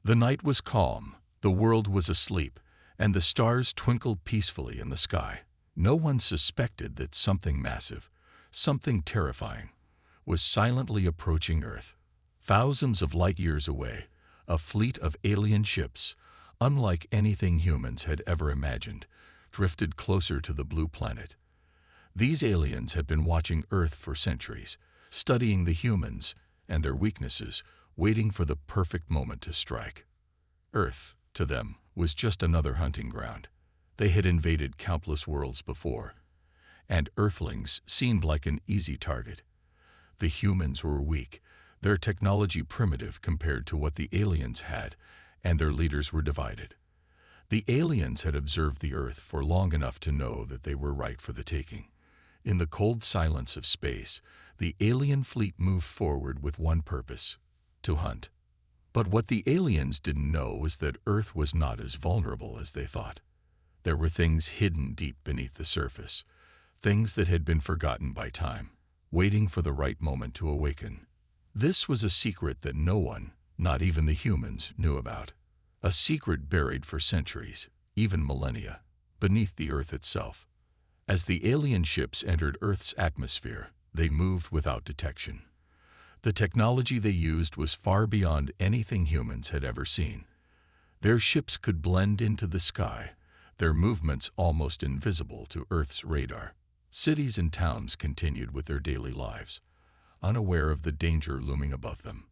The night was calm, the world was asleep, and the stars twinkled peacefully in the sky. No one suspected that something massive, something terrifying, was silently approaching Earth. Thousands of light years away, a fleet of alien ships, unlike anything humans had ever imagined, drifted closer to the blue planet. These aliens had been watching Earth for centuries, studying the humans and their weaknesses, waiting for the perfect moment to strike. Earth, to them, was just another hunting ground. They had invaded countless worlds before, and Earthlings seemed like an easy target. The humans were weak, their technology primitive compared to what the aliens had, and their leaders were divided. The aliens had observed the Earth for long enough to know that they were right for the taking. In the cold silence of space, the alien fleet moved forward with one purpose: to hunt. But what the aliens didn't know was that Earth was not as vulnerable as they thought. There were things hidden deep beneath the surface, things that had been forgotten by time, waiting for the right moment to awaken. This was a secret that no one, not even the humans, knew about. A secret buried for centuries, even millennia, beneath the Earth itself. As the alien ships entered Earth's atmosphere, they moved without detection. The technology they used was far beyond anything humans had ever seen. Their ships could blend into the sky, their movements almost invisible to Earth's radar. Cities and towns continued with their daily lives, unaware of the danger looming above them.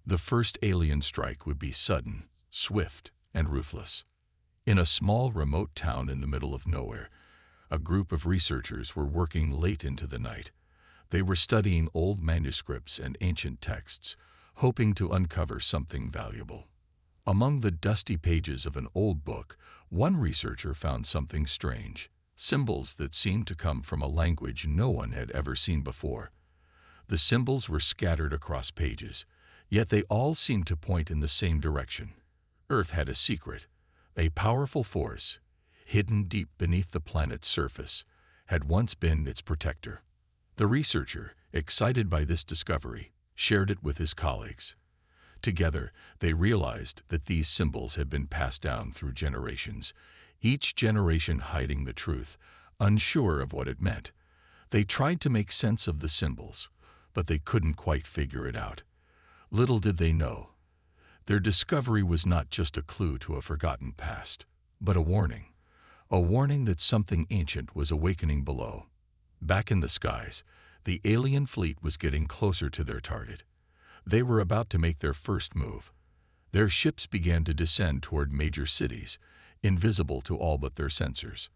The first alien strike would be sudden, swift, and ruthless. In a small, remote town in the middle of nowhere, a group of researchers were working late into the night. They were studying old manuscripts and ancient texts, hoping to uncover something valuable. Among the dusty pages of an old book, one researcher found something strange: symbols that seemed to come from a language no one had ever seen before. The symbols were scattered across pages, yet they all seemed to point in the same direction. Earth had a secret. A powerful force, hidden deep beneath the planet's surface, had once been its protector. The researcher, excited by this discovery, shared it with his colleagues. Together, they realized that these symbols had been passed down through generations, each generation hiding the truth, unsure of what it meant. They tried to make sense of the symbols, but they couldn't quite figure it out. Little did they know, their discovery was not just a clue to a forgotten past, but a warning that something ancient was awakening below. Back in the skies, the alien fleet was getting closer to their target. They were about to make their first move. Their ships began to descend toward major cities, invisible to all but their sensors.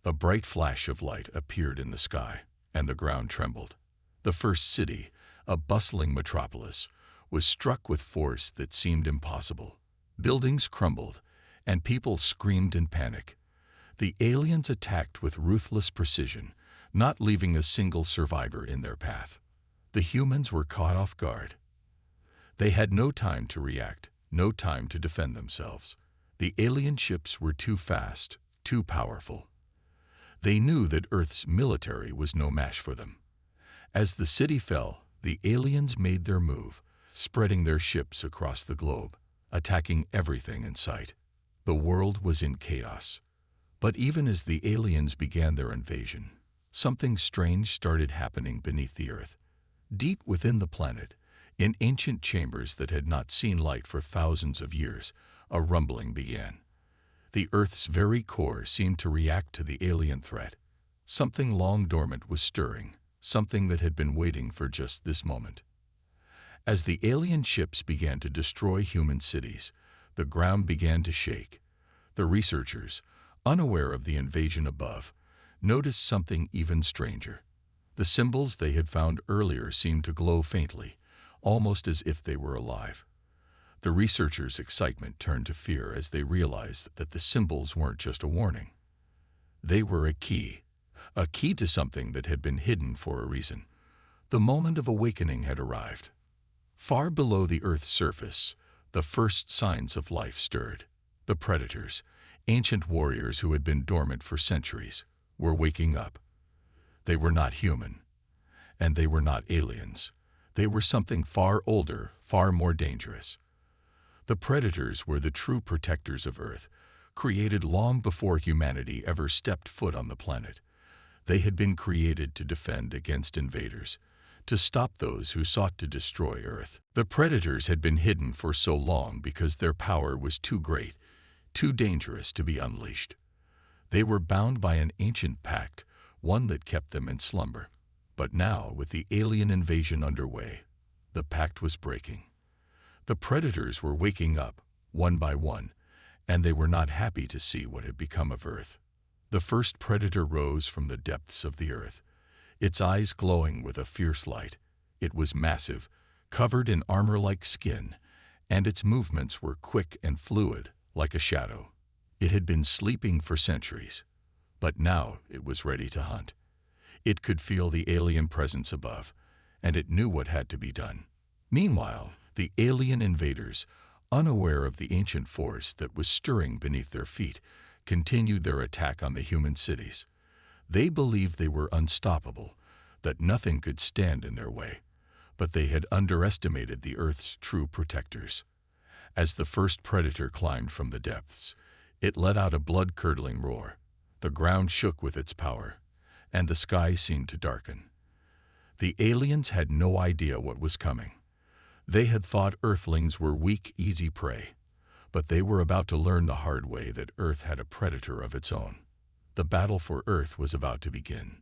A bright flash of light appeared in the sky, and the ground trembled. The first city, a bustling metropolis, was struck with force that seemed impossible. Buildings crumbled, and people screamed in panic. The aliens attacked with ruthless precision, not leaving a single survivor in their path. The humans were caught off guard. They had no time to react, no time to defend themselves. The alien ships were too fast, too powerful. They knew that Earth's military was no match for them. As the city fell, the aliens made their move, spreading their ships across the globe, attacking everything in sight. The world was in chaos. But even as the aliens began their invasion, something strange started happening beneath the Earth. Deep within the planet, in ancient chambers that had not seen light for thousands of years, a rumbling began. The Earth's very core seemed to react to the alien threat. Something long dormant was stirring, something that had been waiting for just this moment. As the alien ships began to destroy human cities, the ground began to shake. The researchers, unaware of the invasion above, noticed something even stranger. The symbols they had found earlier seemed to glow faintly, almost as if they were alive. The researchers' excitement turned to fear as they realized that the symbols weren't just a warning. They were a key to something that had been hidden for a reason. The moment of awakening had arrived. Far below the Earth's surface, the first signs of life stirred. The predators, ancient warriors who had been dormant for centuries, were waking up. They were not human, and they were not aliens. They were something far older, far more dangerous. The predators were the true protectors of Earth, created long before humanity ever stepped foot on the planet. They had been created to defend against invaders, to stop those who sought to destroy Earth. The predators had been hidden for so long because their power was too great, too dangerous to be unleashed. They were bound by an ancient pact, one that kept them in slumber. But now, with the alien invasion underway, the pact was breaking. The predators were waking up, one by one, and they were not happy to see what had become of Earth. The first predator rose from the depths of the Earth, its eyes glowing with a fierce light. It was massive, covered in armor-like skin, and its movements were quick and fluid, like a shadow. It had been sleeping for centuries, but now it was ready to hunt. It could feel the alien presence above, and it knew what had to be done. Meanwhile, the alien invaders, unaware of the ancient force that was stirring beneath their feet, continued their attack on the human cities. They believed they were unstoppable, that nothing could stand in their way, but they had underestimated the Earth's true protectors. As the first predator climbed from the depths, it let out a blood-curdling roar. The ground shook with its power, and the sky seemed to darken. The aliens had no idea what was coming. They had thought Earthlings were weak, easy prey, but they were about to learn the hard way that Earth had a predator of its own. The battle for Earth was about to begin.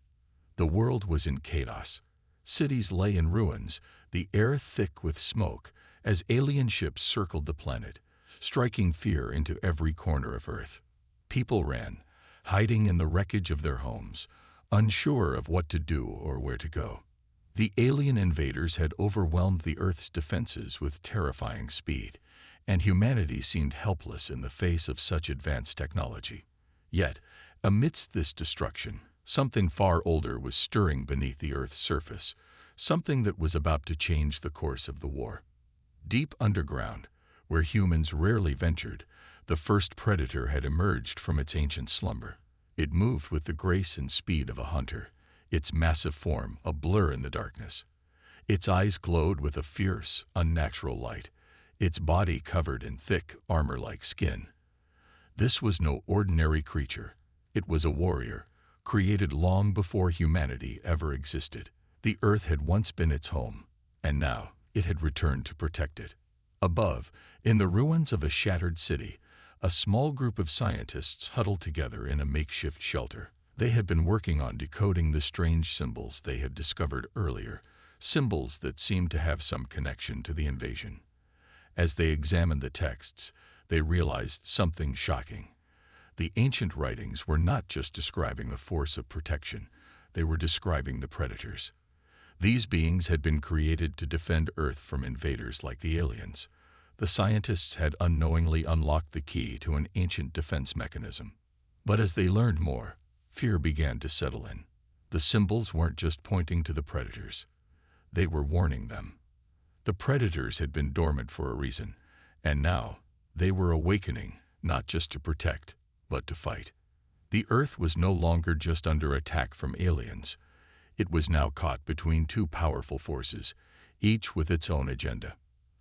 The world was in chaos. Cities lay in ruins, the air thick with smoke, as alien ships circled the planet, striking fear into every corner of Earth. People ran, hiding in the wreckage of their homes, unsure of what to do or where to go. The alien invaders had overwhelmed the Earth's defenses with terrifying speed, and humanity seemed helpless in the face of such advanced technology. Yet, amidst this destruction, something far older was stirring beneath the Earth's surface, something that was about to change the course of the war. Deep underground, where humans rarely ventured, the first predator had emerged from its ancient slumber. It moved with the grace and speed of a hunter, its massive form a blur in the darkness. Its eyes glowed with a fierce, unnatural light, its body covered in thick, armor-like skin. This was no ordinary creature. It was a warrior, created long before humanity ever existed. The Earth had once been its home, and now it had returned to protect it. Above, in the ruins of a shattered city, a small group of scientists huddled together in a makeshift shelter. They had been working on decoding the strange symbols they had discovered earlier, symbols that seemed to have some connection to the invasion. As they examined the texts, they realized something shocking. The ancient writings were not just describing the force of protection, they were describing the predators. These beings had been created to defend Earth from invaders like the aliens. The scientists had unknowingly unlocked the key to an ancient defense mechanism. But as they learned more, fear began to settle in. The symbols weren't just pointing to the predators. They were warning them. The predators had been dormant for a reason, and now they were awakening, not just to protect, but to fight. The Earth was no longer just under attack from aliens. It was now caught between two powerful forces, each with its own agenda.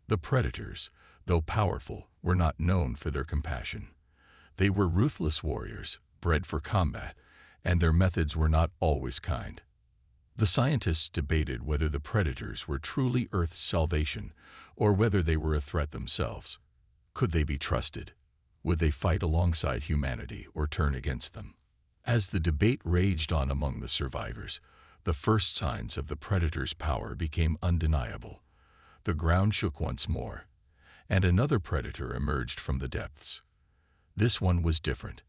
The predators, though powerful, were not known for their compassion. They were ruthless warriors, bred for combat, and their methods were not always kind. The scientists debated whether the predators were truly Earth's salvation or whether they were a threat themselves. Could they be trusted? Would they fight alongside humanity or turn against them? As the debate raged on among the survivors, the first signs of the predator's power became undeniable. The ground shook once more, and another predator emerged from the depths. This one was different.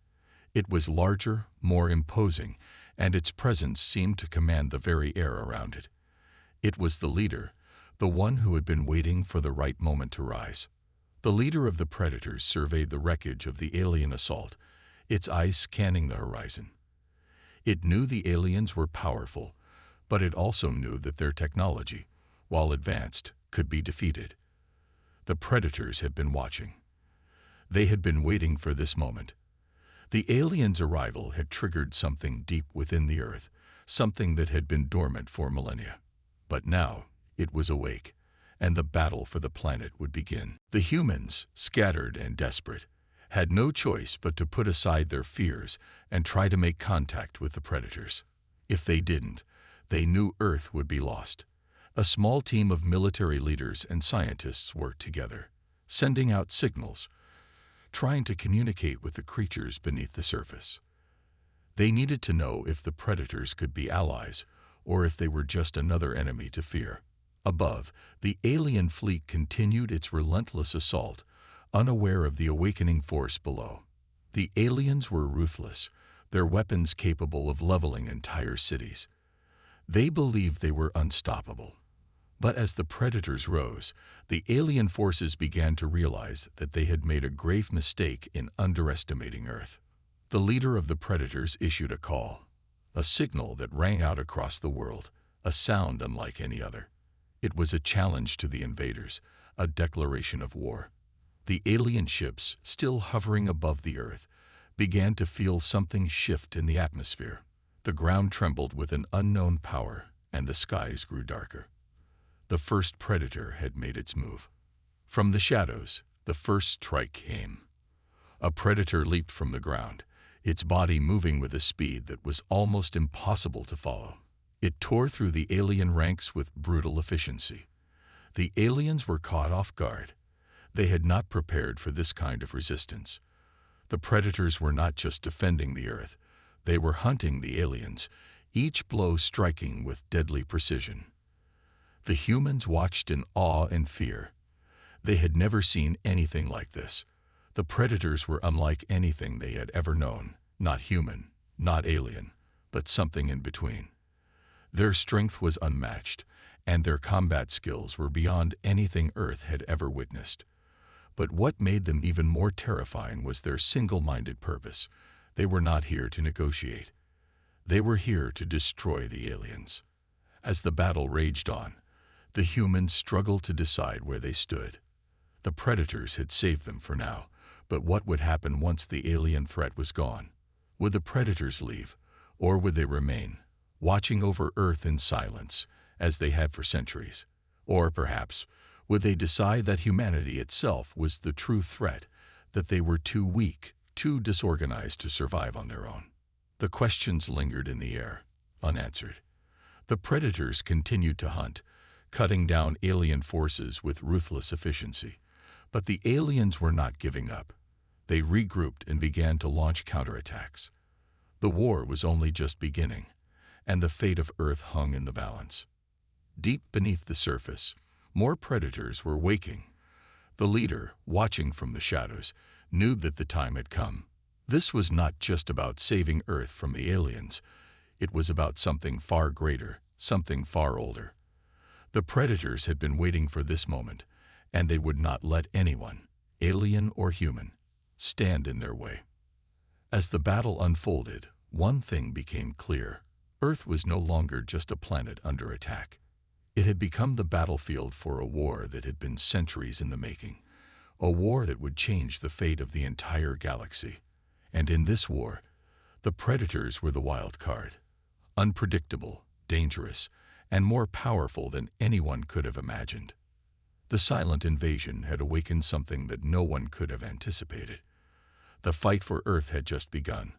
It was larger, more imposing, and its presence seemed to command the very air around it. It was the leader, the one who had been waiting for the right moment to rise. The leader of the predators surveyed the wreckage of the alien assault, its eyes scanning the horizon. It knew the aliens were powerful, but it also knew that their technology, while advanced, could be defeated. The predators had been watching. They had been waiting for this moment. The aliens' arrival had triggered something deep within the Earth, something that had been dormant for millennia. But now it was awake, and the battle for the planet would begin. The humans, scattered and desperate, had no choice but to put aside their fears and try to make contact with the predators. If they didn't, they knew Earth would be lost. A small team of military leaders and scientists worked together, sending out signals, trying to communicate with the creatures beneath the surface. They needed to know if the predators could be allies or if they were just another enemy to fear. Above, the alien fleet continued its relentless assault, unaware of the awakening force below. The aliens were ruthless, their weapons capable of leveling entire cities. They believed they were unstoppable. But as the predators rose, the alien forces began to realize that they had made a grave mistake in underestimating Earth. The leader of the predators issued a call, a signal that rang out across the world, a sound unlike any other. It was a challenge to the invaders, a declaration of war. The alien ships, still hovering above the Earth, began to feel something shift in the atmosphere. The ground trembled with an unknown power, and the skies grew darker. The first predator had made its move. From the shadows, the first strike came. A predator leaped from the ground, its body moving with a speed that was almost impossible to follow. It tore through the alien ranks with brutal efficiency. The aliens were caught off guard. They had not prepared for this kind of resistance. The predators were not just defending the Earth, they were hunting the aliens, each blow striking with deadly precision. The humans watched in awe and fear. They had never seen anything like this. The predators were unlike anything they had ever known, not human, not alien, but something in between. Their strength was unmatched, and their combat skills were beyond anything Earth had ever witnessed. But what made them even more terrifying was their single-minded purpose. They were not here to negotiate. They were here to destroy the aliens. As the battle raged on, the humans struggled to decide where they stood. The predators had saved them for now, but what would happen once the alien threat was gone? Would the predators leave, or would they remain, watching over Earth in silence, as they had for centuries? Or perhaps, would they decide that humanity itself was the true threat, that they were too weak, too disorganized to survive on their own? The questions lingered in the air, unanswered. The predators continued to hunt, cutting down alien forces with ruthless efficiency. But the aliens were not giving up. They regrouped and began to launch counterattacks. The war was only just beginning, and the fate of Earth hung in the balance. Deep beneath the surface, more predators were waking. The leader, watching from the shadows, knew that the time had come. This was not just about saving Earth from the aliens. It was about something far greater, something far older. The predators had been waiting for this moment, and they would not let anyone, alien or human, stand in their way. As the battle unfolded, one thing became clear. Earth was no longer just a planet under attack. It had become the battlefield for a war that had been centuries in the making, a war that would change the fate of the entire galaxy. And in this war, the predators were the wild card, unpredictable, dangerous, and more powerful than anyone could have imagined. The silent invasion had awakened something that no one could have anticipated. The fight for Earth had just begun.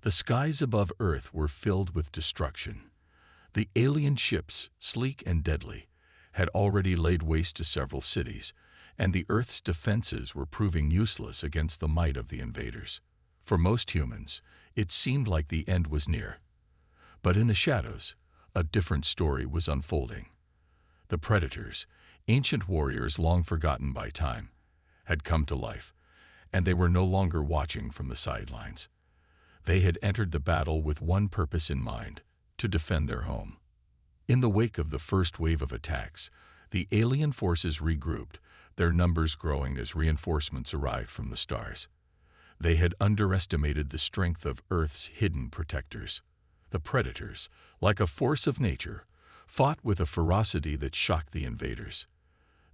The skies above Earth were filled with destruction. The alien ships, sleek and deadly, had already laid waste to several cities, and the Earth's defenses were proving useless against the might of the invaders. For most humans, it seemed like the end was near. But in the shadows, a different story was unfolding. The predators, ancient warriors long forgotten by time, had come to life, and they were no longer watching from the sidelines. They had entered the battle with one purpose in mind: to defend their home. In the wake of the first wave of attacks, the alien forces regrouped, their numbers growing as reinforcements arrived from the stars. They had underestimated the strength of Earth's hidden protectors. The predators, like a force of nature, fought with a ferocity that shocked the invaders.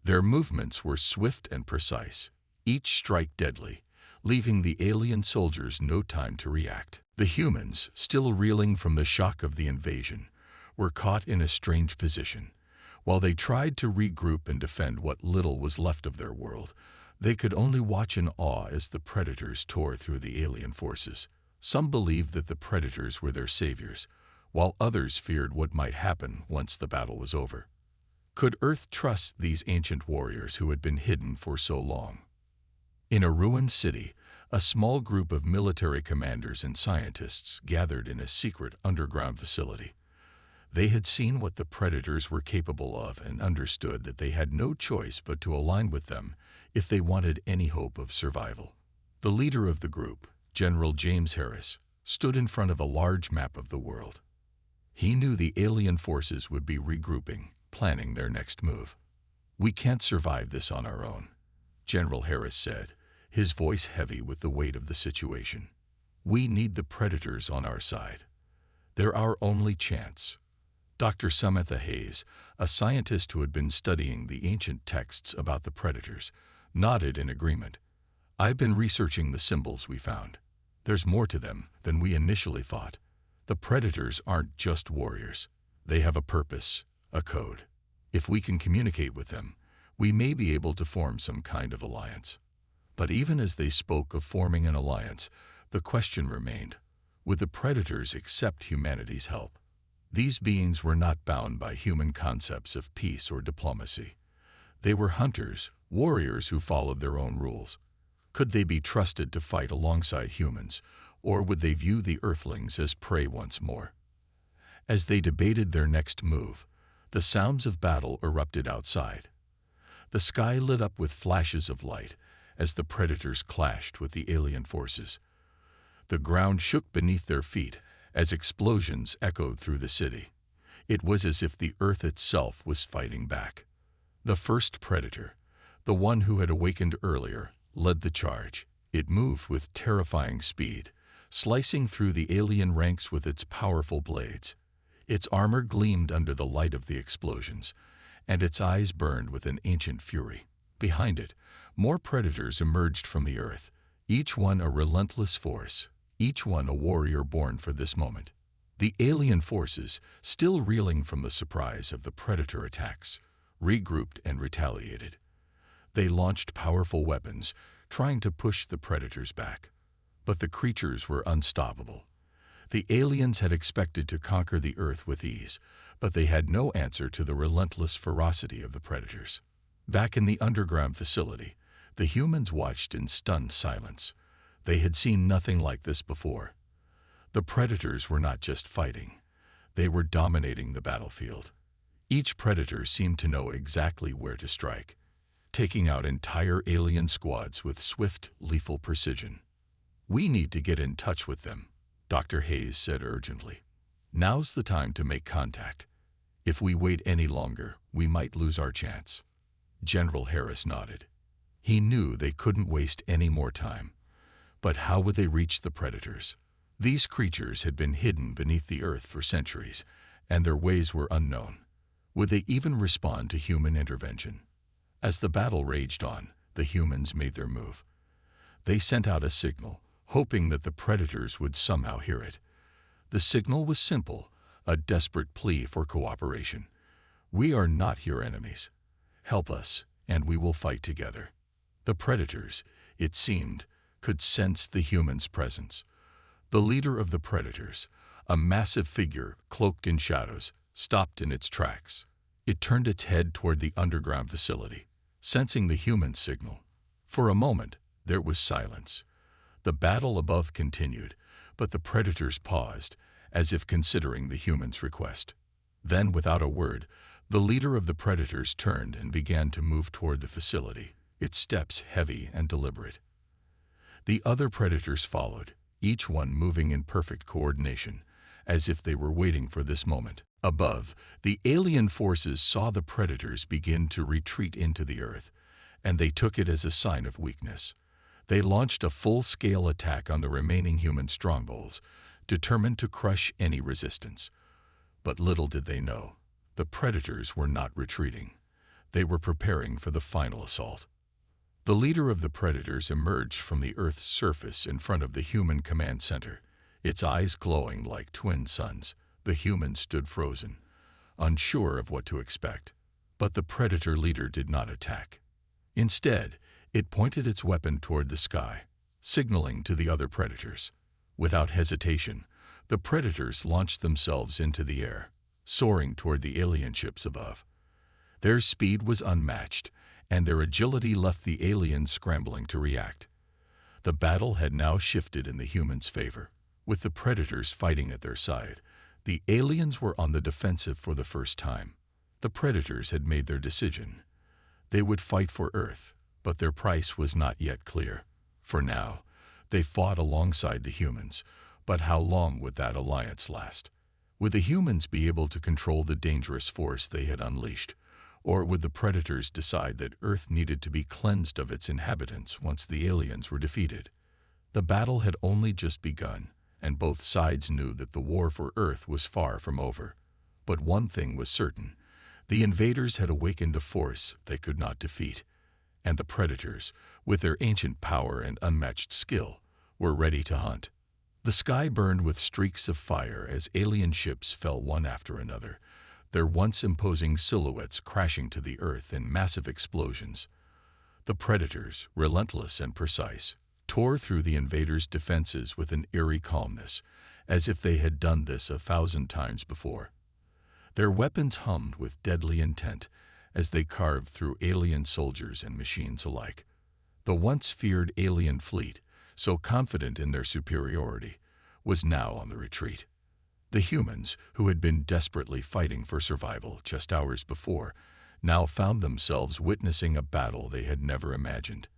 Their movements were swift and precise, each strike deadly, leaving the alien soldiers no time to react. The humans, still reeling from the shock of the invasion, were caught in a strange position. While they tried to regroup and defend what little was left of their world, they could only watch in awe as the predators tore through the alien forces. Some believed that the predators were their saviors, while others feared what might happen once the battle was over. Could Earth trust these ancient warriors who had been hidden for so long? In a ruined city, a small group of military commanders and scientists gathered in a secret underground facility. They had seen what the predators were capable of and understood that they had no choice but to align with them if they wanted any hope of survival. The leader of the group, General James Harris, stood in front of a large map of the world. He knew the alien forces would be regrouping, planning their next move. "We can't survive this on our own," General Harris said, his voice heavy with the weight of the situation. "We need the predators on our side. They're our only chance." Dr. Samantha Hayes, a scientist who had been studying the ancient texts about the predators, nodded in agreement. "I've been researching the symbols we found. There's more to them than we initially thought. The predators aren't just warriors. They have a purpose, a code. If we can communicate with them, we may be able to form some kind of alliance." But even as they spoke of forming an alliance, the question remained, would the predators accept humanity's help? These beings were not bound by human concepts of peace or diplomacy. They were hunters, warriors who followed their own rules. Could they be trusted to fight alongside humans, or would they view the Earthlings as prey once more? As they debated their next move, the sounds of battle erupted outside. The sky lit up with flashes of light as the predators clashed with the alien forces. The ground shook beneath their feet as explosions echoed through the city. It was as if the Earth itself was fighting back. The first predator, the one who had awakened earlier, led the charge. It moved with terrifying speed, slicing through the alien ranks with its powerful blades. Its armor gleamed under the light of the explosions, and its eyes burned with an ancient fury. Behind it, more predators emerged from the Earth, each one a relentless force, each one a warrior born for this moment. The alien forces, still reeling from the surprise of the predator attacks, regrouped and retaliated. They launched powerful weapons, trying to push the predators back. But the creatures were unstoppable. The aliens had expected to conquer the Earth with ease, but they had no answer to the relentless ferocity of the predators. Back in the underground facility, the humans watched in stunned silence. They had seen nothing like this before. The predators were not just fighting. They were dominating the battlefield. Each predator seemed to know exactly where to strike, taking out entire alien squads with swift, lethal precision. "We need to get in touch with them," Dr. Hayes said urgently. "Now's the time to make contact. If we wait any longer, we might lose our chance." General Harris nodded. He knew they couldn't waste any more time. But how would they reach the predators? These creatures had been hidden beneath the Earth for centuries, and their ways were unknown. Would they even respond to human intervention? As the battle raged on, the humans made their move. They sent out a signal, hoping that the predators would somehow hear it. The signal was simple, a desperate plea for cooperation. "We are not your enemies. Help us, and we will fight together." The predators, it seemed, could sense the humans' presence. The leader of the predators, a massive figure cloaked in shadows, stopped in its tracks. It turned its head toward the underground facility, sensing the human signal. For a moment, there was silence. The battle above continued, but the predators paused, as if considering the humans' request. Then, without a word, the leader of the predators turned and began to move toward the facility, its steps heavy and deliberate. The other predators followed, each one moving in perfect coordination, as if they were waiting for this moment. Above, the alien forces saw the predators begin to retreat into the Earth, and they took it as a sign of weakness. They launched a full-scale attack on the remaining human strongholds, determined to crush any resistance. But little did they know, the predators were not retreating. They were preparing for the final assault. The leader of the predators emerged from the Earth's surface in front of the human command center, its eyes glowing like twin suns. The humans stood frozen, unsure of what to expect. But the predator leader did not attack. Instead, it pointed its weapon toward the sky, signaling to the other predators. Without hesitation, the predators launched themselves into the air, soaring toward the alien ships above. Their speed was unmatched, and their agility left the aliens scrambling to react. The battle had now shifted in the humans' favor. With the predators fighting at their side, the aliens were on the defensive for the first time. The predators had made their decision. They would fight for Earth, but their price was not yet clear. For now, they fought alongside the humans, but how long would that alliance last? Would the humans be able to control the dangerous force they had unleashed? Or would the predators decide that Earth needed to be cleansed of its inhabitants once the aliens were defeated? The battle had only just begun, and both sides knew that the war for Earth was far from over. But one thing was certain: the invaders had awakened a force they could not defeat, and the predators, with their ancient power and unmatched skill, were ready to hunt. The sky burned with streaks of fire as alien ships fell one after another, their once imposing silhouettes crashing to the earth in massive explosions. The predators, relentless and precise, tore through the invaders' defenses with an eerie calmness, as if they had done this 1,000 times before. Their weapons hummed with deadly intent as they carved through alien soldiers and machines alike. The once feared alien fleet, so confident in their superiority, was now on the retreat. The humans, who had been desperately fighting for survival just hours before, now found themselves witnessing a battle they had never imagined.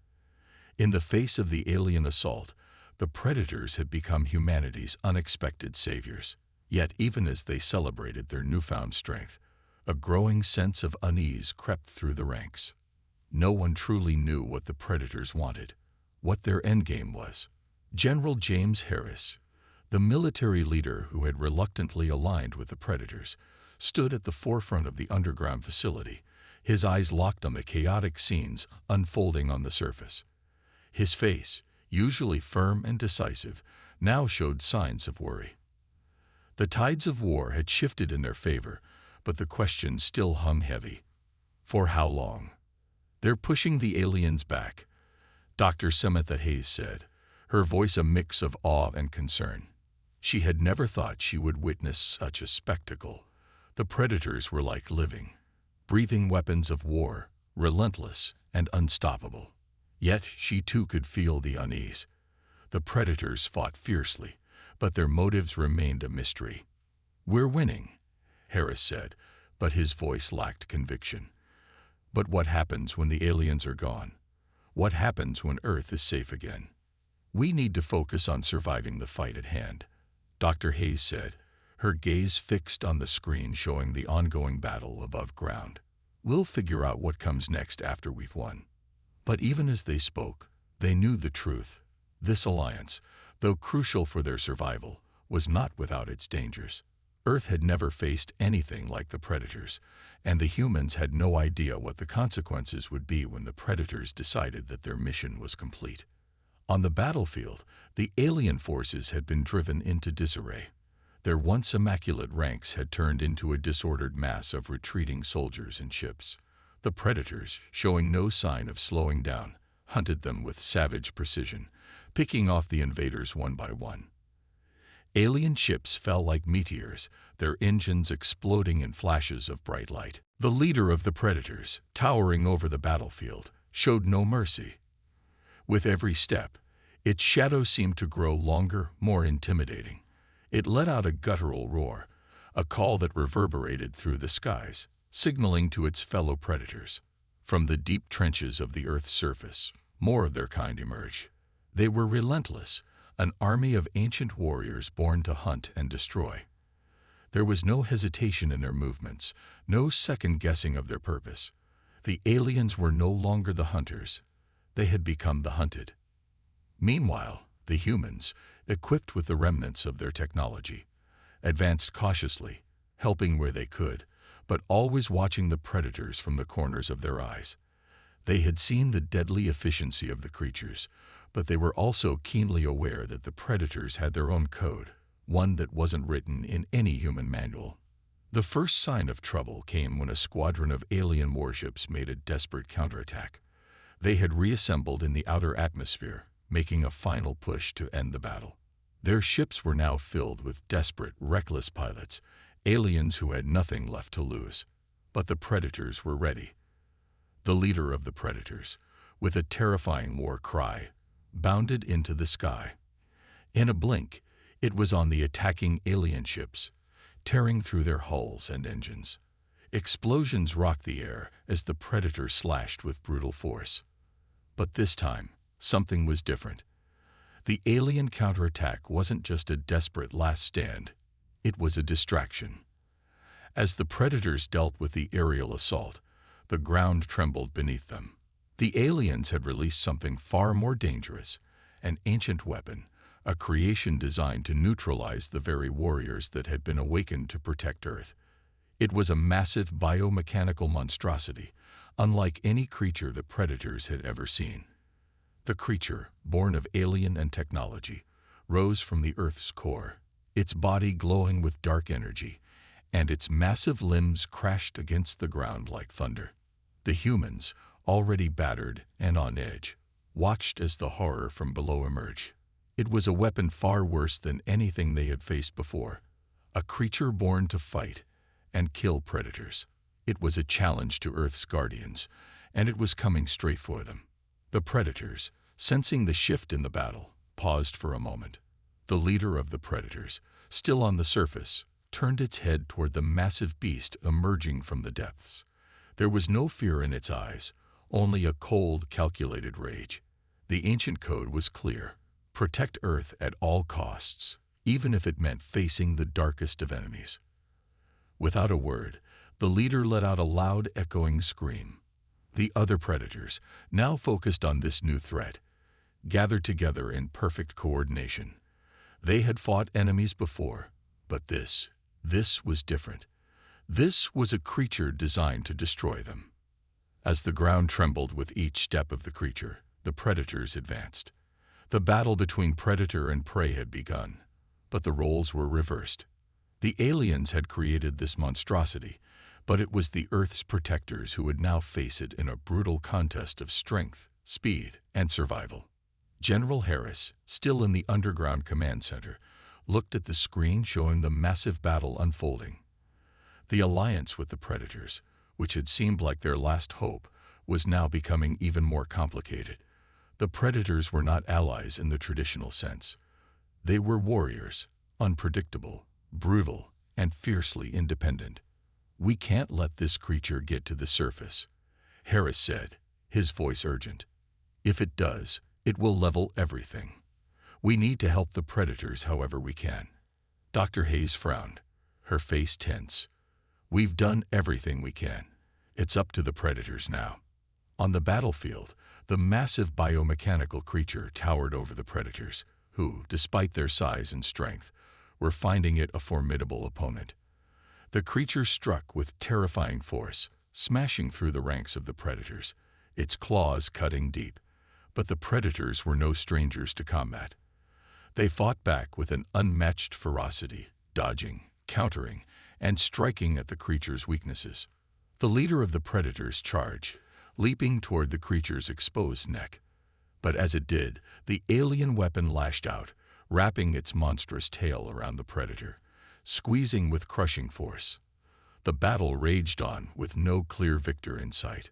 In the face of the alien assault, the predators had become humanity's unexpected saviors. Yet even as they celebrated their newfound strength, a growing sense of unease crept through the ranks. No one truly knew what the predators wanted, what their endgame was. General James Harris, the military leader who had reluctantly aligned with the predators, stood at the forefront of the underground facility, his eyes locked on the chaotic scenes unfolding on the surface. His face, usually firm and decisive, now showed signs of worry. The tides of war had shifted in their favor, but the question still hung heavy. For how long? "They're pushing the aliens back," Dr. Samantha Hayes said, her voice a mix of awe and concern. She had never thought she would witness such a spectacle. The predators were like living, breathing weapons of war, relentless and unstoppable. Yet she too could feel the unease. The predators fought fiercely, but their motives remained a mystery. "We're winning," Harris said, but his voice lacked conviction. "But what happens when the aliens are gone? What happens when Earth is safe again? We need to focus on surviving the fight at hand," Dr. Hayes said, her gaze fixed on the screen showing the ongoing battle above ground. "We'll figure out what comes next after we've won." But even as they spoke, they knew the truth. This alliance, though crucial for their survival, was not without its dangers. Earth had never faced anything like the predators, and the humans had no idea what the consequences would be when the predators decided that their mission was complete. On the battlefield, the alien forces had been driven into disarray. Their once immaculate ranks had turned into a disordered mass of retreating soldiers and ships. The predators, showing no sign of slowing down, hunted them with savage precision, picking off the invaders one by one. Alien ships fell like meteors, their engines exploding in flashes of bright light. The leader of the predators, towering over the battlefield, showed no mercy. With every step, its shadow seemed to grow longer, more intimidating. It let out a guttural roar, a call that reverberated through the skies, signaling to its fellow predators. From the deep trenches of the Earth's surface, more of their kind emerged. They were relentless, an army of ancient warriors born to hunt and destroy. There was no hesitation in their movements, no second-guessing of their purpose. The aliens were no longer the hunters. They had become the hunted. Meanwhile, the humans, equipped with the remnants of their technology, advanced cautiously, helping where they could, but always watching the predators from the corners of their eyes. They had seen the deadly efficiency of the creatures, but they were also keenly aware that the predators had their own code, one that wasn't written in any human manual. The first sign of trouble came when a squadron of alien warships made a desperate counterattack. They had reassembled in the outer atmosphere, making a final push to end the battle. Their ships were now filled with desperate, reckless pilots, aliens who had nothing left to lose. But the Predators were ready. The leader of the Predators, with a terrifying war cry, bounded into the sky. In a blink, it was on the attacking alien ships, tearing through their hulls and engines. Explosions rocked the air as the Predator slashed with brutal force. But this time, something was different. The alien counterattack wasn't just a desperate last stand, it was a distraction. As the Predators dealt with the aerial assault, the ground trembled beneath them. The aliens had released something far more dangerous, an ancient weapon, a creation designed to neutralize the very warriors that had been awakened to protect Earth. It was a massive biomechanical monstrosity, unlike any creature the Predators had ever seen. The creature, born of alien and technology, rose from the Earth's core, its body glowing with dark energy, and its massive limbs crashed against the ground like thunder. The humans, already battered and on edge, watched as the horror from below emerged. It was a weapon far worse than anything they had faced before, a creature born to fight and kill predators. It was a challenge to Earth's guardians, and it was coming straight for them. The Predators, sensing the shift in the battle, paused for a moment. The leader of the Predators, still on the surface, turned its head toward the massive beast emerging from the depths. There was no fear in its eyes, only a cold, calculated rage. The ancient code was clear: protect Earth at all costs, even if it meant facing the darkest of enemies. Without a word, the leader let out a loud, echoing scream. The other Predators, now focused on this new threat, gathered together in perfect coordination. They had fought enemies before, but this was different. This was a creature designed to destroy them. As the ground trembled with each step of the creature, the Predators advanced. The battle between predator and prey had begun, but the roles were reversed. The aliens had created this monstrosity, but it was the Earth's protectors who would now face it in a brutal contest of strength, speed, and survival. General Harris, still in the underground command center, looked at the screen showing the massive battle unfolding. The alliance with the Predators, which had seemed like their last hope, was now becoming even more complicated. The Predators were not allies in the traditional sense. They were warriors, unpredictable, brutal, and fiercely independent. "We can't let this creature get to the surface," Harris said, his voice urgent. "If it does, it will level everything. We need to help the Predators however we can." Dr. Hayes frowned, her face tense. "We've done everything we can. It's up to the Predators now." On the battlefield, the massive biomechanical creature towered over the Predators, who, despite their size and strength, were finding it a formidable opponent. The creature struck with terrifying force, smashing through the ranks of the Predators, its claws cutting deep. But the Predators were no strangers to combat. They fought back with an unmatched ferocity, dodging, countering, and striking at the creature's weaknesses. The leader of the Predators charged, leaping toward the creature's exposed neck. But as it did, the alien weapon lashed out, wrapping its monstrous tail around the Predator, squeezing with crushing force. The battle raged on with no clear victor in sight.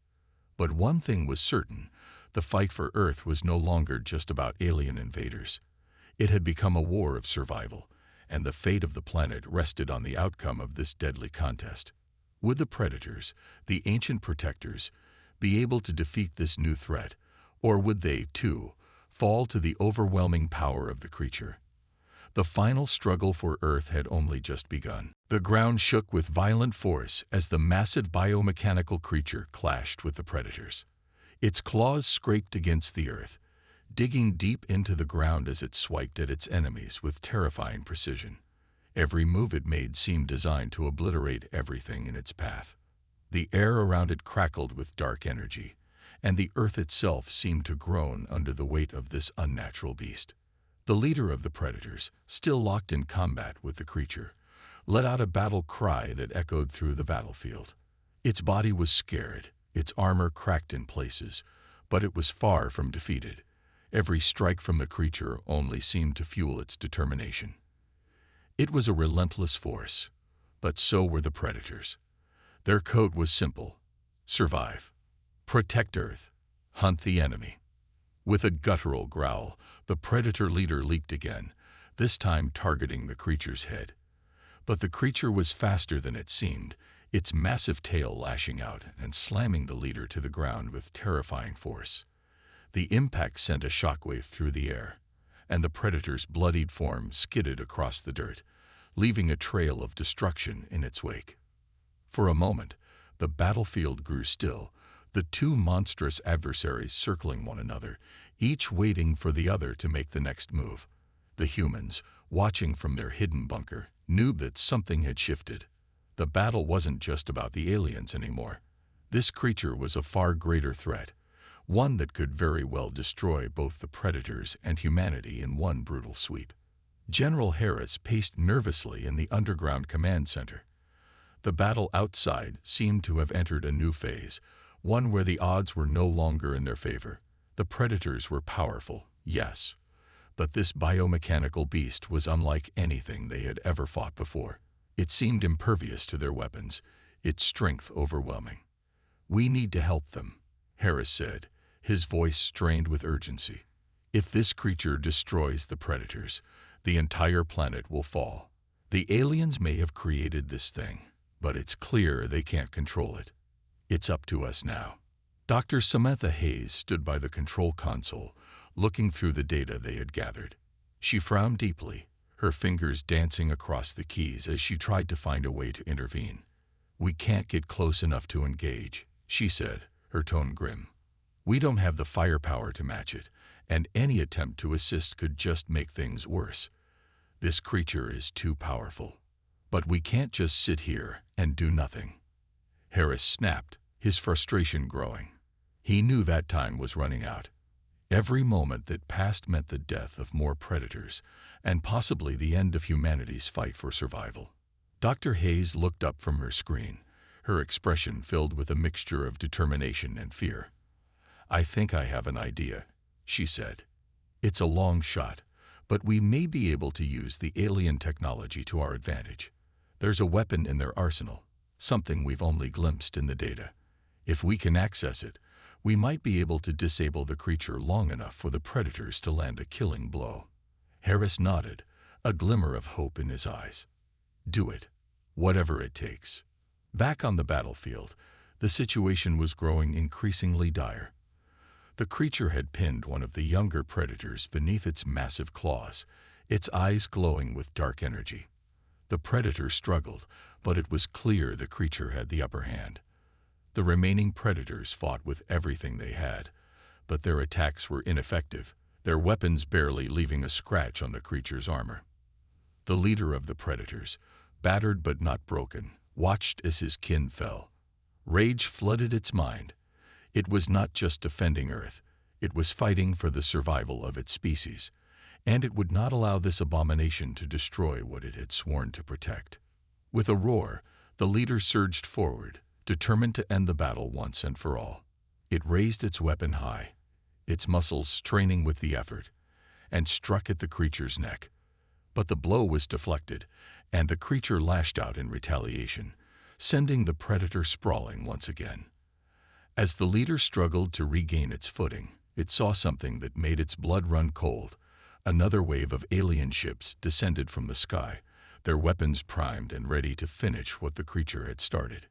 But one thing was certain: the fight for Earth was no longer just about alien invaders. It had become a war of survival, and the fate of the planet rested on the outcome of this deadly contest. Would the Predators, the ancient protectors, be able to defeat this new threat, or would they, too, fall to the overwhelming power of the creature? The final struggle for Earth had only just begun. The ground shook with violent force as the massive biomechanical creature clashed with the Predators. Its claws scraped against the Earth, digging deep into the ground as it swiped at its enemies with terrifying precision. Every move it made seemed designed to obliterate everything in its path. The air around it crackled with dark energy, and the Earth itself seemed to groan under the weight of this unnatural beast. The leader of the Predators, still locked in combat with the creature, let out a battle cry that echoed through the battlefield. Its body was scared, its armor cracked in places, but it was far from defeated. Every strike from the creature only seemed to fuel its determination. It was a relentless force, but so were the predators. Their code was simple: survive, protect Earth, hunt the enemy. With a guttural growl, the predator leader leaped again, this time targeting the creature's head. But the creature was faster than it seemed, its massive tail lashing out and slamming the leader to the ground with terrifying force. The impact sent a shockwave through the air, and the predator's bloodied form skidded across the dirt, leaving a trail of destruction in its wake. For a moment, the battlefield grew still, the two monstrous adversaries circling one another, each waiting for the other to make the next move. The humans, watching from their hidden bunker, knew that something had shifted. The battle wasn't just about the aliens anymore. This creature was a far greater threat, one that could very well destroy both the predators and humanity in one brutal sweep. General Harris paced nervously in the underground command center. The battle outside seemed to have entered a new phase, one where the odds were no longer in their favor. The predators were powerful, yes, but this biomechanical beast was unlike anything they had ever fought before. It seemed impervious to their weapons, its strength overwhelming. "We need to help them," Harris said, his voice strained with urgency. "If this creature destroys the predators, the entire planet will fall. The aliens may have created this thing, but it's clear they can't control it. It's up to us now." Dr. Samantha Hayes stood by the control console, looking through the data they had gathered. She frowned deeply, her fingers dancing across the keys as she tried to find a way to intervene. "We can't get close enough to engage," she said, her tone grim. "We don't have the firepower to match it, and any attempt to assist could just make things worse. This creature is too powerful. But we can't just sit here and do nothing." Harris snapped, his frustration growing. He knew that time was running out. Every moment that passed meant the death of more predators, and possibly the end of humanity's fight for survival. Dr. Hayes looked up from her screen, her expression filled with a mixture of determination and fear. "I think I have an idea," she said. "It's a long shot, but we may be able to use the alien technology to our advantage. There's a weapon in their arsenal, something we've only glimpsed in the data. If we can access it, we might be able to disable the creature long enough for the predators to land a killing blow." Harris nodded, a glimmer of hope in his eyes. "Do it, whatever it takes." Back on the battlefield, the situation was growing increasingly dire. The creature had pinned one of the younger predators beneath its massive claws, its eyes glowing with dark energy. The predator struggled, but it was clear the creature had the upper hand. The remaining predators fought with everything they had, but their attacks were ineffective, their weapons barely leaving a scratch on the creature's armor. The leader of the predators, battered but not broken, watched as his kin fell. Rage flooded its mind. It was not just defending Earth, it was fighting for the survival of its species, and it would not allow this abomination to destroy what it had sworn to protect. With a roar, the leader surged forward, determined to end the battle once and for all. It raised its weapon high, its muscles straining with the effort, and struck at the creature's neck. But the blow was deflected, and the creature lashed out in retaliation, sending the predator sprawling once again. As the leader struggled to regain its footing, it saw something that made its blood run cold. Another wave of alien ships descended from the sky, their weapons primed and ready to finish what the creature had started.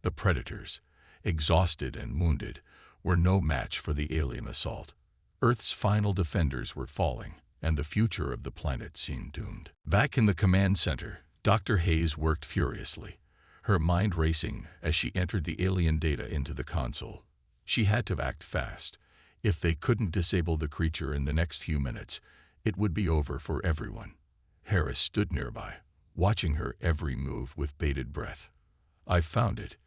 The predators, exhausted and wounded, were no match for the alien assault. Earth's final defenders were falling, and the future of the planet seemed doomed. Back in the command center, Dr. Hayes worked furiously, her mind racing as she entered the alien data into the console. She had to act fast. If they couldn't disable the creature in the next few minutes, it would be over for everyone. Harris stood nearby, watching her every move with bated breath. "I've found it,"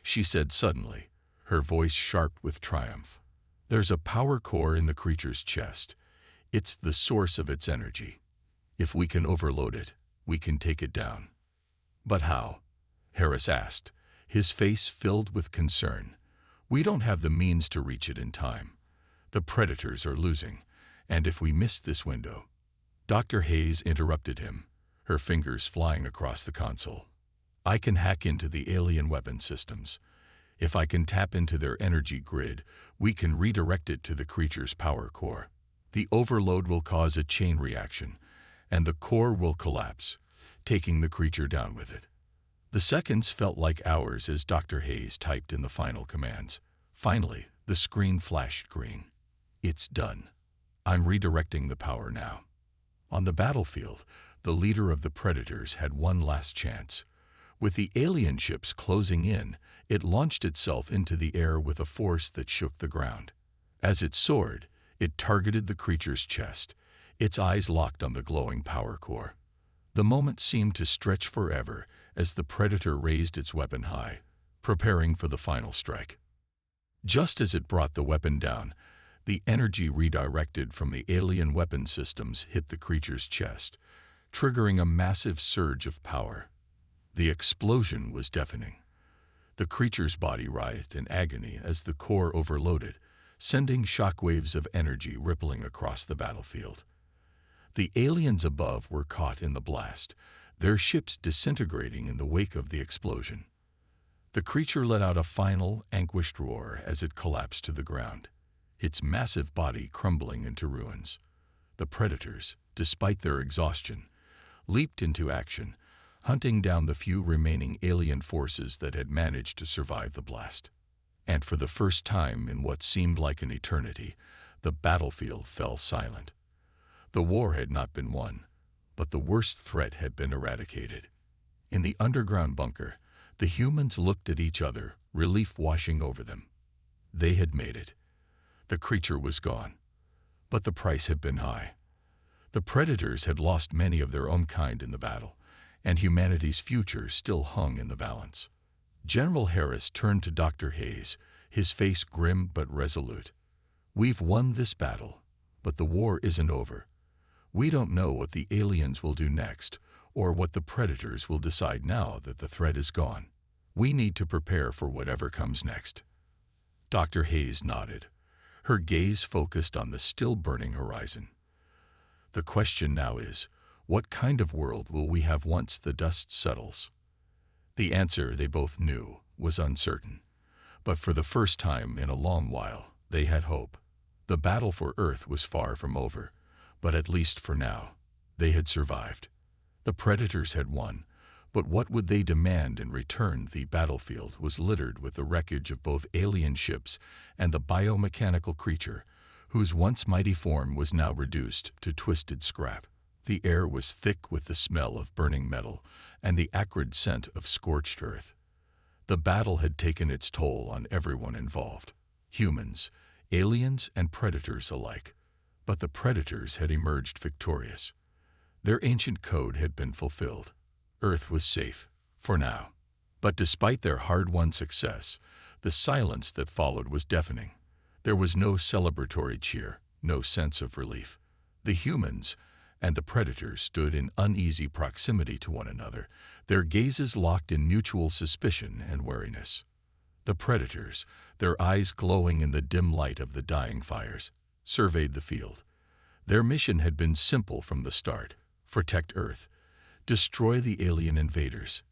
she said suddenly, her voice sharp with triumph. "There's a power core in the creature's chest. It's the source of its energy. If we can overload it, we can take it down." "But how?" Harris asked, his face filled with concern. "We don't have the means to reach it in time. The predators are losing, and if we miss this window—" Dr. Hayes interrupted him, her fingers flying across the console. "I can hack into the alien weapon systems. If I can tap into their energy grid, we can redirect it to the creature's power core. The overload will cause a chain reaction, and the core will collapse, taking the creature down with it." The seconds felt like hours as Dr. Hayes typed in the final commands. Finally, the screen flashed green. "It's done. I'm redirecting the power now." On the battlefield, the leader of the predators had one last chance. With the alien ships closing in, it launched itself into the air with a force that shook the ground. As it soared, it targeted the creature's chest, its eyes locked on the glowing power core. The moment seemed to stretch forever as the predator raised its weapon high, preparing for the final strike. Just as it brought the weapon down, the energy redirected from the alien weapon systems hit the creature's chest, triggering a massive surge of power. The explosion was deafening. The creature's body writhed in agony as the core overloaded, sending shockwaves of energy rippling across the battlefield. The aliens above were caught in the blast, their ships disintegrating in the wake of the explosion. The creature let out a final, anguished roar as it collapsed to the ground, its massive body crumbling into ruins. The predators, despite their exhaustion, leaped into action, hunting down the few remaining alien forces that had managed to survive the blast. And for the first time in what seemed like an eternity, the battlefield fell silent. The war had not been won, but the worst threat had been eradicated. In the underground bunker, the humans looked at each other, relief washing over them. They had made it. The creature was gone, but the price had been high. The predators had lost many of their own kind in the battle, and humanity's future still hung in the balance. General Harris turned to Dr. Hayes, his face grim but resolute. "We've won this battle, but the war isn't over. We don't know what the aliens will do next, or what the predators will decide now that the threat is gone. We need to prepare for whatever comes next." Dr. Hayes nodded, her gaze focused on the still-burning horizon. "The question now is, what kind of world will we have once the dust settles?" The answer, they both knew, was uncertain. But for the first time in a long while, they had hope. The battle for Earth was far from over, but at least for now, they had survived. The predators had won, but what would they demand in return? The battlefield was littered with the wreckage of both alien ships and the biomechanical creature, whose once mighty form was now reduced to twisted scrap. The air was thick with the smell of burning metal and the acrid scent of scorched earth. The battle had taken its toll on everyone involved, humans, aliens, and predators alike. But the predators had emerged victorious. Their ancient code had been fulfilled. Earth was safe, for now. But despite their hard-won success, the silence that followed was deafening. There was no celebratory cheer, no sense of relief. The humans and the predators stood in uneasy proximity to one another, their gazes locked in mutual suspicion and wariness. The predators, their eyes glowing in the dim light of the dying fires, surveyed the field. Their mission had been simple from the start: protect Earth, destroy the alien invaders.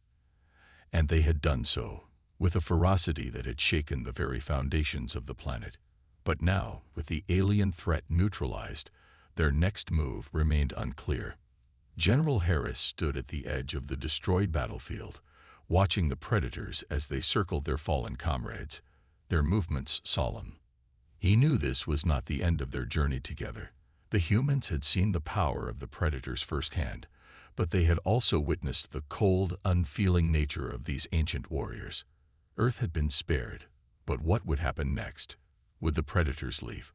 And they had done so, with a ferocity that had shaken the very foundations of the planet. But now, with the alien threat neutralized, their next move remained unclear. General Harris stood at the edge of the destroyed battlefield, watching the predators as they circled their fallen comrades, their movements solemn. He knew this was not the end of their journey together. The humans had seen the power of the predators firsthand, but they had also witnessed the cold, unfeeling nature of these ancient warriors. Earth had been spared, but what would happen next? Would the predators leave?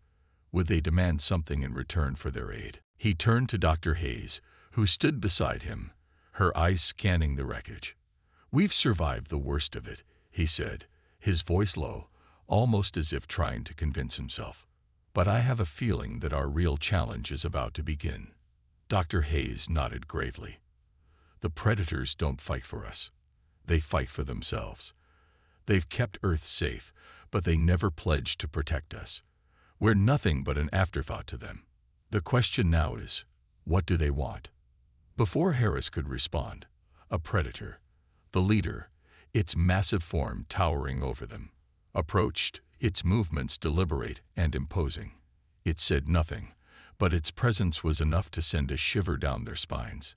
Would they demand something in return for their aid? He turned to Dr. Hayes, who stood beside him, her eyes scanning the wreckage. "We've survived the worst of it," he said, his voice low, almost as if trying to convince himself. "But I have a feeling that our real challenge is about to begin." Dr. Hayes nodded gravely. The predators don't fight for us. They fight for themselves. They've kept Earth safe, but they never pledged to protect us. We're nothing but an afterthought to them. The question now is, what do they want? Before Harris could respond, a predator, the leader, its massive form towering over them, approached, its movements deliberate and imposing. It said nothing, but its presence was enough to send a shiver down their spines.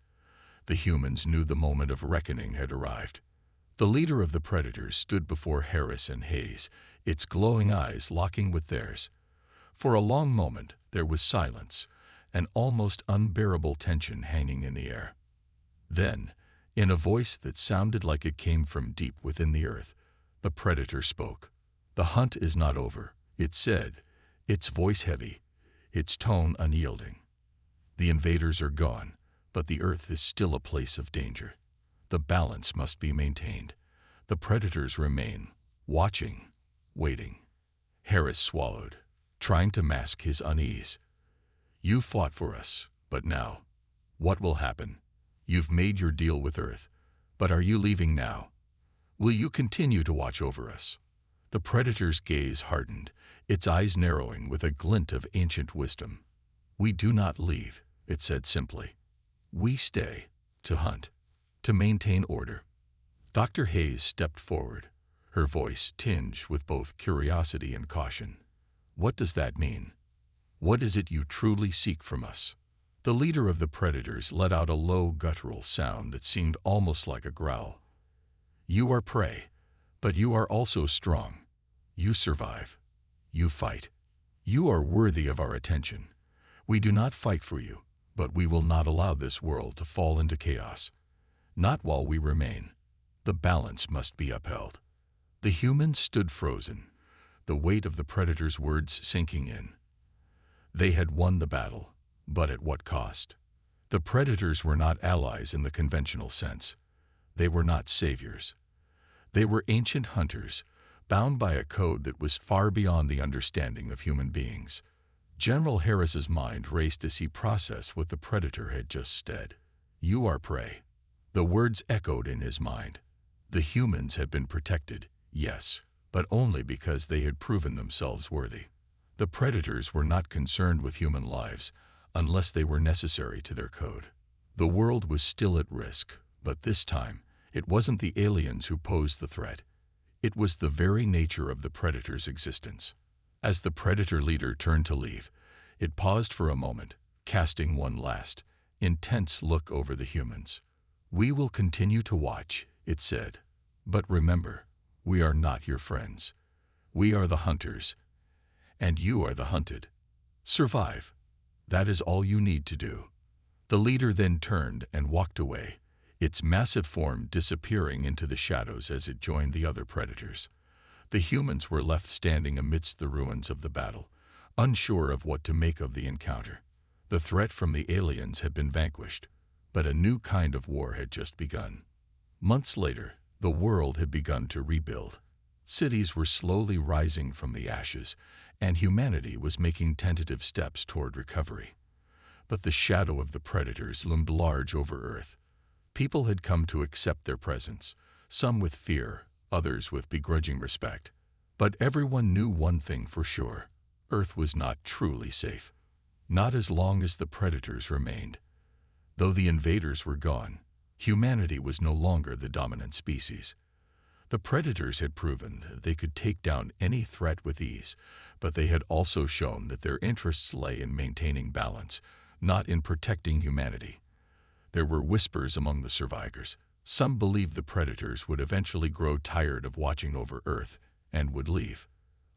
The humans knew the moment of reckoning had arrived. The leader of the predators stood before Harris and Hayes, its glowing eyes locking with theirs. For a long moment there was silence, an almost unbearable tension hanging in the air. Then, in a voice that sounded like it came from deep within the earth, the predator spoke. "The hunt is not over," it said, its voice heavy, its tone unyielding. "The invaders are gone, but the earth is still a place of danger. The balance must be maintained. The predators remain, watching, waiting." Harris swallowed, trying to mask his unease. "You fought for us, but now, what will happen? You've made your deal with Earth, but are you leaving now? Will you continue to watch over us?" The predator's gaze hardened, its eyes narrowing with a glint of ancient wisdom. "We do not leave," it said simply. "We stay, to hunt, to maintain order." Dr. Hayes stepped forward, her voice tinged with both curiosity and caution. "What does that mean? What is it you truly seek from us?" The leader of the predators let out a low guttural sound that seemed almost like a growl. "You are prey, but you are also strong. You survive. You fight. You are worthy of our attention. We do not fight for you, but we will not allow this world to fall into chaos. Not while we remain. The balance must be upheld." The humans stood frozen, the weight of the predator's words sinking in. They had won the battle, but at what cost? The predators were not allies in the conventional sense. They were not saviors. They were ancient hunters, bound by a code that was far beyond the understanding of human beings. General Harris's mind raced as he processed what the predator had just said. "You are prey." The words echoed in his mind. The humans had been protected, yes, but only because they had proven themselves worthy. The predators were not concerned with human lives unless they were necessary to their code. The world was still at risk, but this time, it wasn't the aliens who posed the threat. It was the very nature of the predator's existence. As the predator leader turned to leave, it paused for a moment, casting one last, intense look over the humans. "We will continue to watch," it said. "But remember, we are not your friends. We are the hunters, and you are the hunted. Survive. That is all you need to do." The leader then turned and walked away, its massive form disappearing into the shadows as it joined the other predators. The humans were left standing amidst the ruins of the battle, unsure of what to make of the encounter. The threat from the aliens had been vanquished, but a new kind of war had just begun. Months later, the world had begun to rebuild. Cities were slowly rising from the ashes, and humanity was making tentative steps toward recovery. But the shadow of the predators loomed large over Earth. People had come to accept their presence, some with fear, others with begrudging respect. But everyone knew one thing for sure: Earth was not truly safe. Not as long as the predators remained. Though the invaders were gone, humanity was no longer the dominant species. The predators had proven that they could take down any threat with ease, but they had also shown that their interests lay in maintaining balance, not in protecting humanity. There were whispers among the survivors. Some believed the predators would eventually grow tired of watching over Earth and would leave.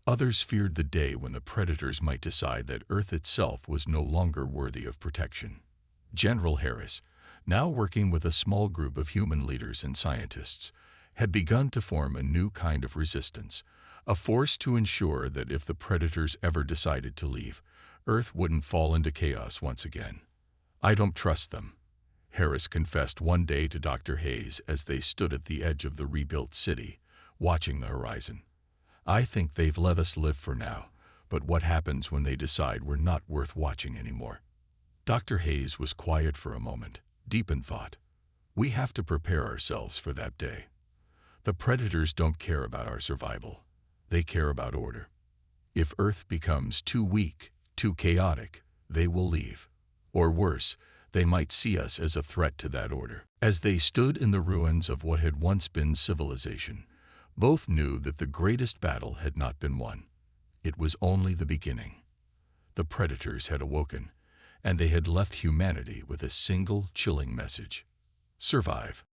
Others feared the day when the predators might decide that Earth itself was no longer worthy of protection. General Harris, now working with a small group of human leaders and scientists, had begun to form a new kind of resistance, a force to ensure that if the predators ever decided to leave, Earth wouldn't fall into chaos once again. "I don't trust them," Harris confessed one day to Dr. Hayes as they stood at the edge of the rebuilt city, watching the horizon. "I think they've let us live for now, but what happens when they decide we're not worth watching anymore?" Dr. Hayes was quiet for a moment, deep in thought. We have to prepare ourselves for that day. The predators don't care about our survival. They care about order. If Earth becomes too weak, too chaotic, they will leave. Or worse, they might see us as a threat to that order. As they stood in the ruins of what had once been civilization, both knew that the greatest battle had not been won. It was only the beginning. The predators had awoken, and they had left humanity with a single chilling message: survive.